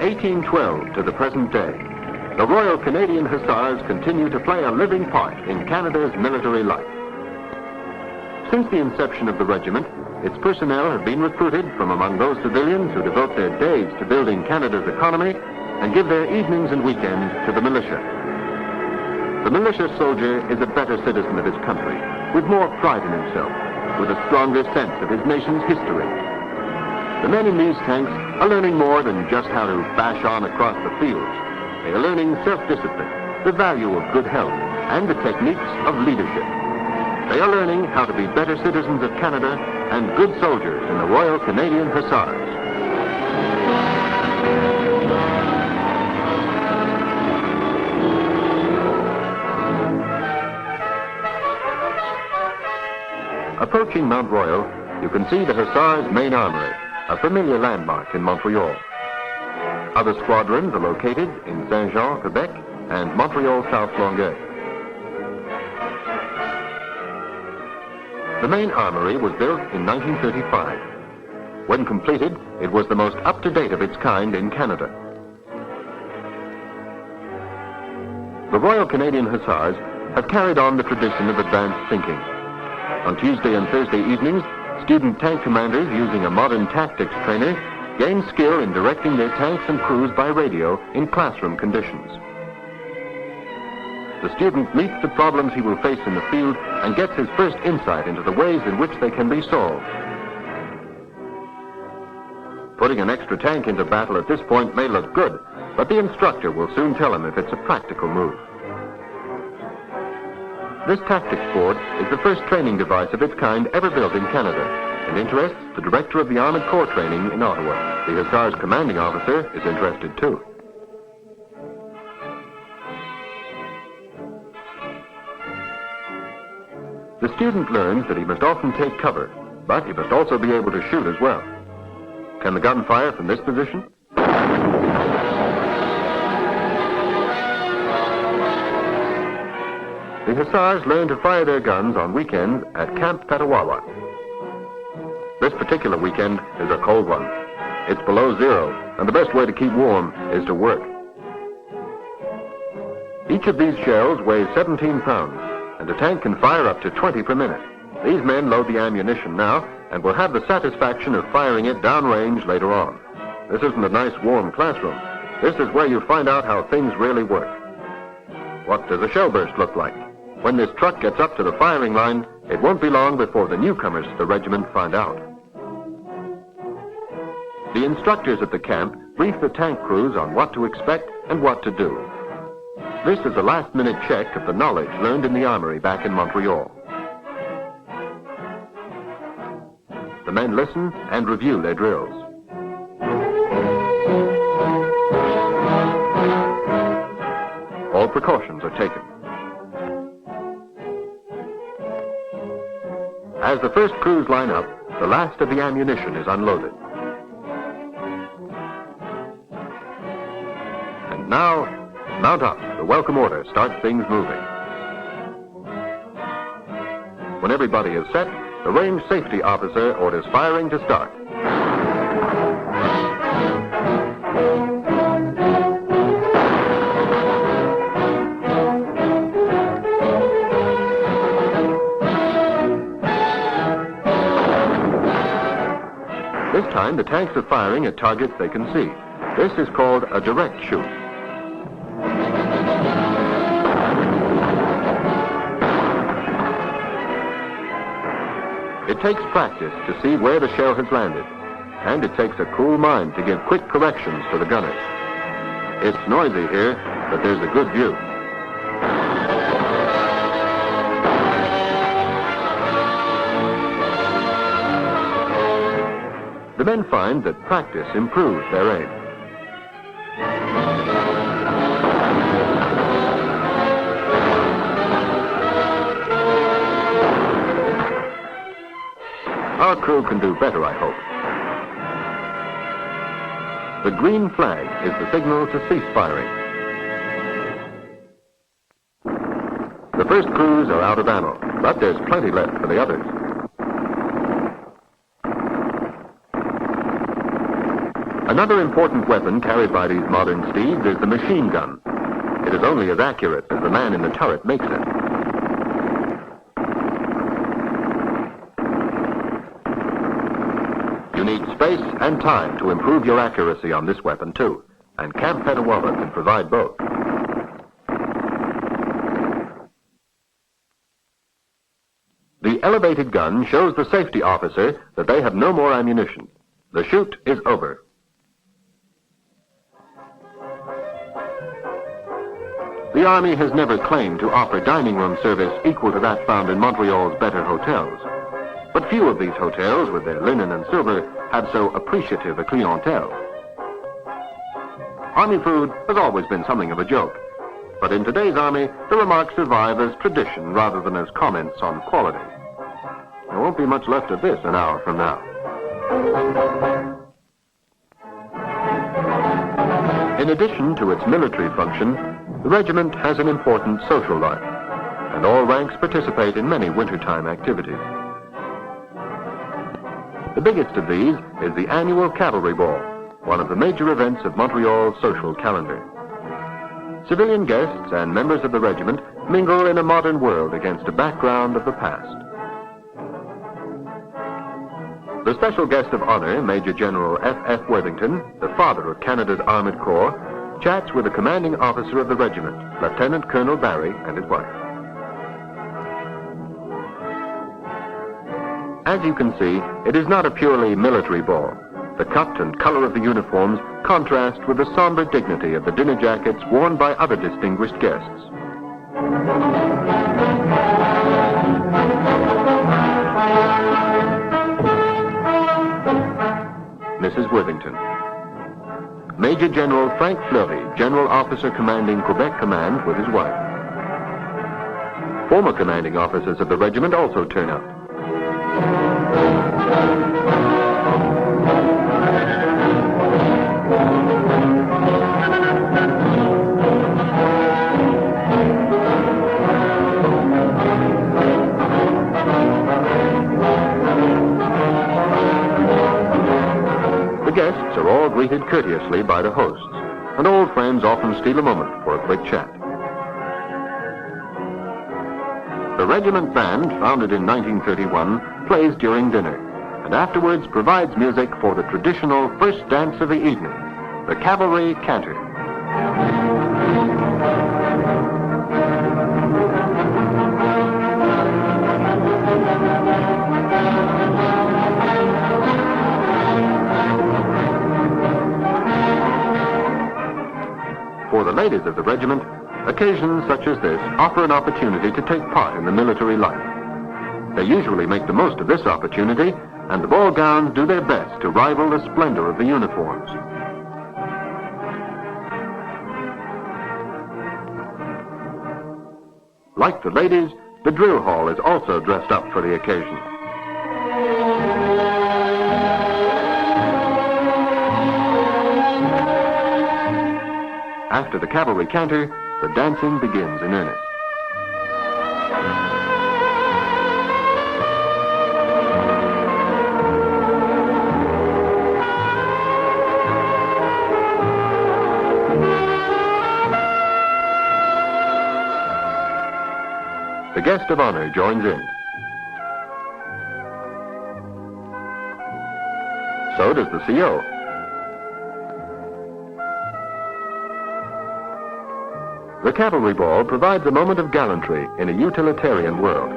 1812 to the present day, the Royal Canadian Hussars continue to play a living part in Canada's military life. Since the inception of the regiment, its personnel have been recruited from among those civilians who devote their days to building Canada's economy and give their evenings and weekends to the militia. The militia soldier is a better citizen of his country, with more pride in himself, with a stronger sense of his nation's history. The men in these tanks are learning more than just how to bash on across the fields. They are learning self-discipline, the value of good health, and the techniques of leadership. They are learning how to be better citizens of Canada and good soldiers in the Royal Canadian Hussars. Approaching Mount Royal, you can see the Hussars' main armoury, a familiar landmark in Montreal. Other squadrons are located in Saint-Jean, Quebec, and Montreal, South Longueuil. The main armoury was built in 1935. When completed, it was the most up-to-date of its kind in Canada. The Royal Canadian Hussars have carried on the tradition of advanced thinking. On Tuesday and Thursday evenings, student tank commanders using a modern tactics trainer gain skill in directing their tanks and crews by radio in classroom conditions. The student meets the problems he will face in the field and gets his first insight into the ways in which they can be solved. Putting an extra tank into battle at this point may look good, but the instructor will soon tell him if it's a practical move. This tactics board is the first training device of its kind ever built in Canada and interests the director of the Armoured Corps training in Ottawa. The Hussars' commanding officer is interested too. The student learns that he must often take cover, but he must also be able to shoot as well. Can the gun fire from this position? The Hussars learn to fire their guns on weekends at Camp Petawawa. This particular weekend is a cold one. It's below zero, and the best way to keep warm is to work. Each of these shells weighs 17 pounds, and a tank can fire up to 20 per minute. These men load the ammunition now, and will have the satisfaction of firing it downrange later on. This isn't a nice warm classroom. This is where you find out how things really work. What does a shell burst look like? When this truck gets up to the firing line, it won't be long before the newcomers to the regiment find out. The instructors at the camp brief the tank crews on what to expect and what to do. This is a last-minute check of the knowledge learned in the armory back in Montreal. The men listen and review their drills. All precautions are taken. As the first crews line up, the last of the ammunition is unloaded. And now, mount up. The welcome order starts things moving. When everybody is set, the range safety officer orders firing to start. This time, the tanks are firing at targets they can see. This is called a direct shoot. It takes practice to see where the shell has landed, and it takes a cool mind to give quick corrections to the gunners. It's noisy here, but there's a good view. The men find that practice improves their aim. Our crew can do better, I hope. The green flag is the signal to cease firing. The first crews are out of ammo, but there's plenty left for the others. Another important weapon carried by these modern steeds is the machine gun. It is only as accurate as the man in the turret makes it. You need space and time to improve your accuracy on this weapon too, and Camp Petawawa can provide both. The elevated gun shows the safety officer that they have no more ammunition. The shoot is over. The Army has never claimed to offer dining room service equal to that found in Montreal's better hotels. But few of these hotels, with their linen and silver, have so appreciative a clientele. Army food has always been something of a joke. But in today's Army, the remarks survive as tradition rather than as comments on quality. There won't be much left of this an hour from now. In addition to its military function, the regiment has an important social life, and all ranks participate in many wintertime activities. The biggest of these is the annual Cavalry Ball, one of the major events of Montreal's social calendar. Civilian guests and members of the regiment mingle in a modern world against a background of the past. The special guest of honor, Major General F.F. Worthington, the father of Canada's Armored Corps, chats with the commanding officer of the regiment, Lieutenant Colonel Barry, and his wife. As you can see, it is not a purely military ball. The cut and color of the uniforms contrast with the somber dignity of the dinner jackets worn by other distinguished guests. Mrs. Worthington. Major General Frank Fleury, General Officer commanding Quebec Command, with his wife. Former commanding officers of the regiment also turn up. The guests are all greeted courteously by the hosts, and old friends often steal a moment for a quick chat. The regiment band, founded in 1931, plays during dinner, and afterwards provides music for the traditional first dance of the evening, the Cavalry Canter. For the ladies of the regiment, occasions such as this offer an opportunity to take part in the military life. They usually make the most of this opportunity, and the ball gowns do their best to rival the splendor of the uniforms. Like the ladies, the drill hall is also dressed up for the occasion. After the cavalry canter, the dancing begins in earnest. The guest of honor joins in. So does the CO. The cavalry ball provides a moment of gallantry in a utilitarian world.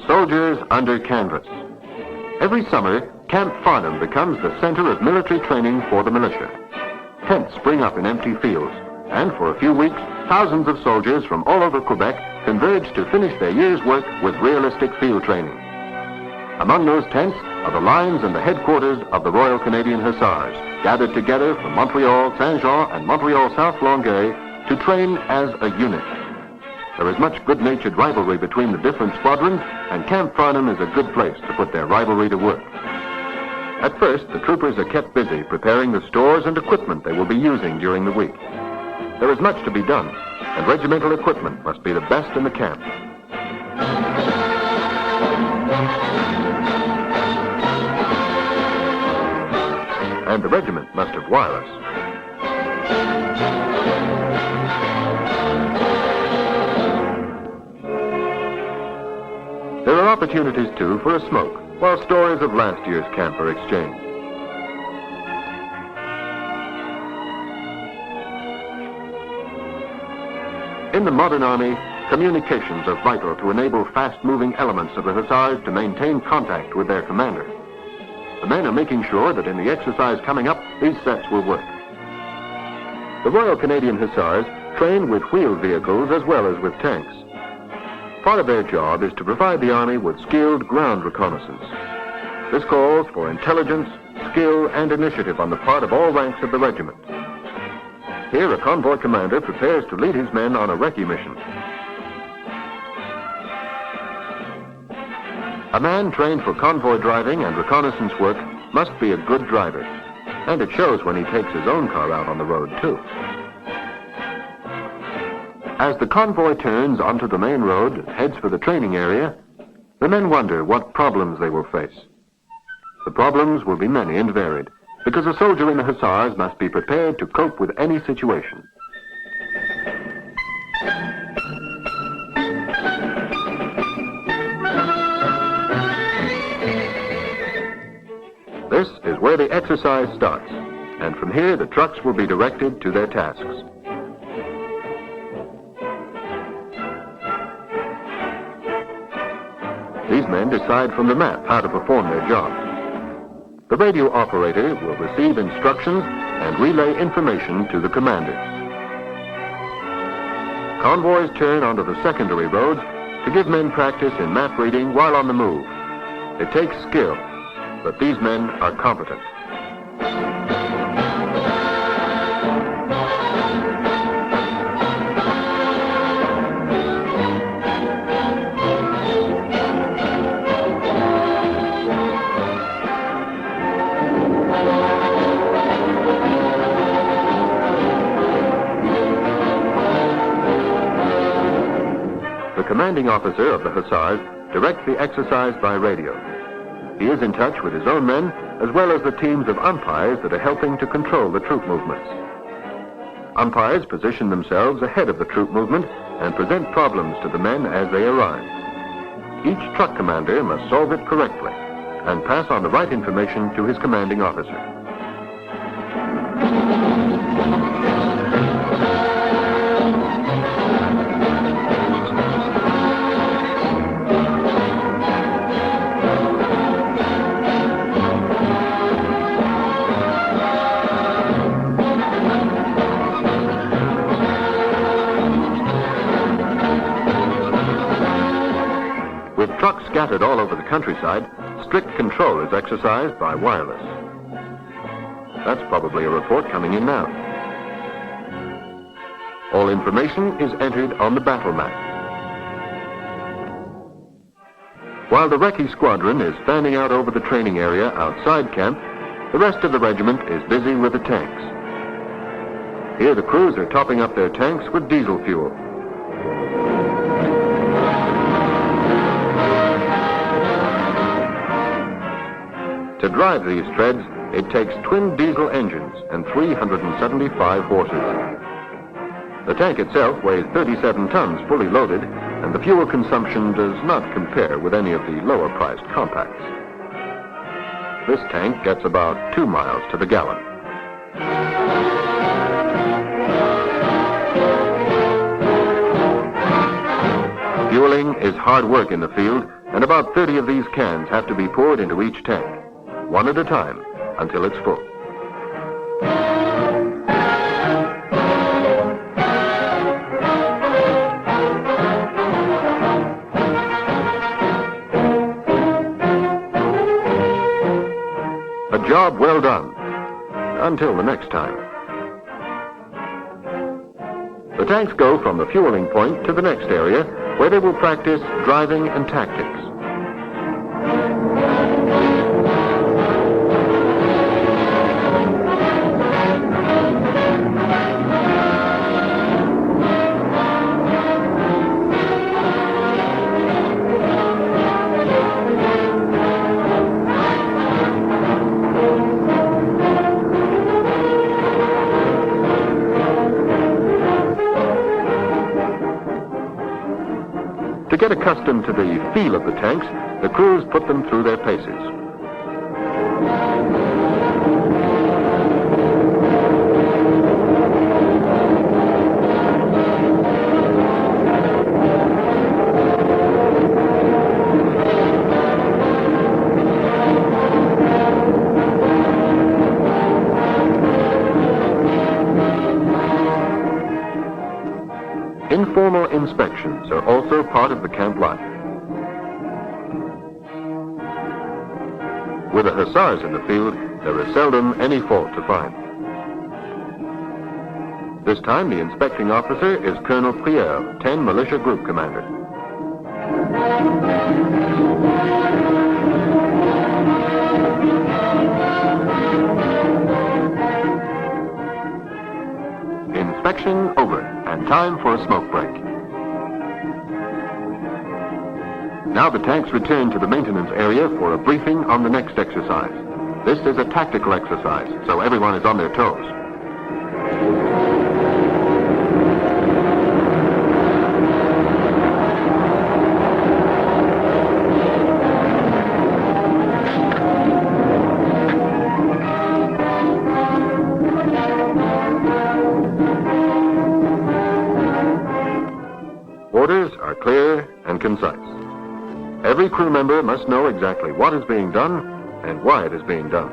Soldiers under canvas. Every summer, Camp Farnham becomes the center of military training for the militia. Tents spring up in empty fields, and for a few weeks, thousands of soldiers from all over Quebec converge to finish their year's work with realistic field training. Among those tents are the lines and the headquarters of the Royal Canadian Hussars, gathered together from Montreal, Saint-Jean, and Montreal South Longueuil to train as a unit. There is much good-natured rivalry between the different squadrons, and Camp Farnham is a good place to put their rivalry to work. At first, the troopers are kept busy preparing the stores and equipment they will be using during the week. there is much to be done, and regimental equipment must be the best in the camp. And the regiment must have wireless. There are opportunities, too, for a smoke, while stories of last year's camp are exchanged. In the modern Army, communications are vital to enable fast-moving elements of the Hussars to maintain contact with their commander. The men are making sure that in the exercise coming up, these sets will work. The Royal Canadian Hussars train with wheeled vehicles as well as with tanks. Part of their job is to provide the Army with skilled ground reconnaissance. This calls for intelligence, skill, and initiative on the part of all ranks of the regiment. Here, a convoy commander prepares to lead his men on a recce mission. A man trained for convoy driving and reconnaissance work must be a good driver, and it shows when he takes his own car out on the road, too. As the convoy turns onto the main road and heads for the training area, the men wonder what problems they will face. The problems will be many and varied, because a soldier in the Hussars must be prepared to cope with any situation. This is where the exercise starts, and from here the trucks will be directed to their tasks. These men decide from the map how to perform their job. The radio operator will receive instructions and relay information to the commander. Convoys turn onto the secondary roads to give men practice in map reading while on the move. It takes skill, but these men are competent. The commanding officer of the Hussars directs the exercise by radio. He is in touch with his own men, as well as the teams of umpires that are helping to control the troop movements. Umpires position themselves ahead of the troop movement and present problems to the men as they arrive. Each truck commander must solve it correctly and pass on the right information to his commanding officer. With trucks scattered all over the countryside, strict control is exercised by wireless. That's probably a report coming in now. All information is entered on the battle map. While the recce squadron is standing out over the training area outside camp, the rest of the regiment is busy with the tanks. Here the crews are topping up their tanks with diesel fuel. To drive these treads, it takes twin diesel engines and 375 horses. The tank itself weighs 37 tons fully loaded, and the fuel consumption does not compare with any of the lower-priced compacts. This tank gets about 2 miles to the gallon. Fueling is hard work in the field, and about 30 of these cans have to be poured into each tank, one at a time, until it's full. A job well done, until the next time. The tanks go from the fueling point to the next area, where they will practice driving and tactics. get accustomed to the feel of the tanks, the crews put them through their paces. Informal inspections are also part of the camp life. With the Hussars in the field, there is seldom any fault to find. This time, the inspecting officer is Colonel Prieur, 10 Militia Group Commander. Inspection over, and time for a smoke break. Now the tanks return to the maintenance area for a briefing on the next exercise. This is a tactical exercise, so everyone is on their toes. Orders are clear and concise. Every crew member must know exactly what is being done and why it is being done.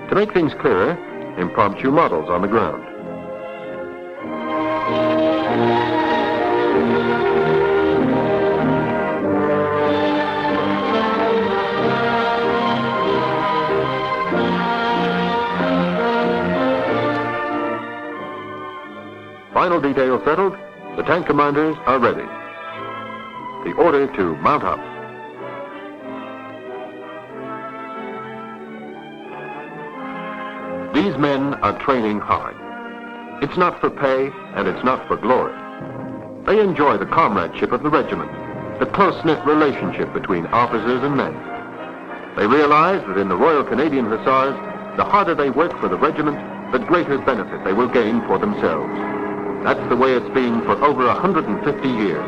To make things clearer, impromptu models on the ground. Final details settled, the tank commanders are ready. The order to mount up. These men are training hard. It's not for pay and it's not for glory. They enjoy the comradeship of the regiment, the close-knit relationship between officers and men. They realize that in the Royal Canadian Hussars, the harder they work for the regiment, the greater benefit they will gain for themselves. That's the way it's been for over 150 years.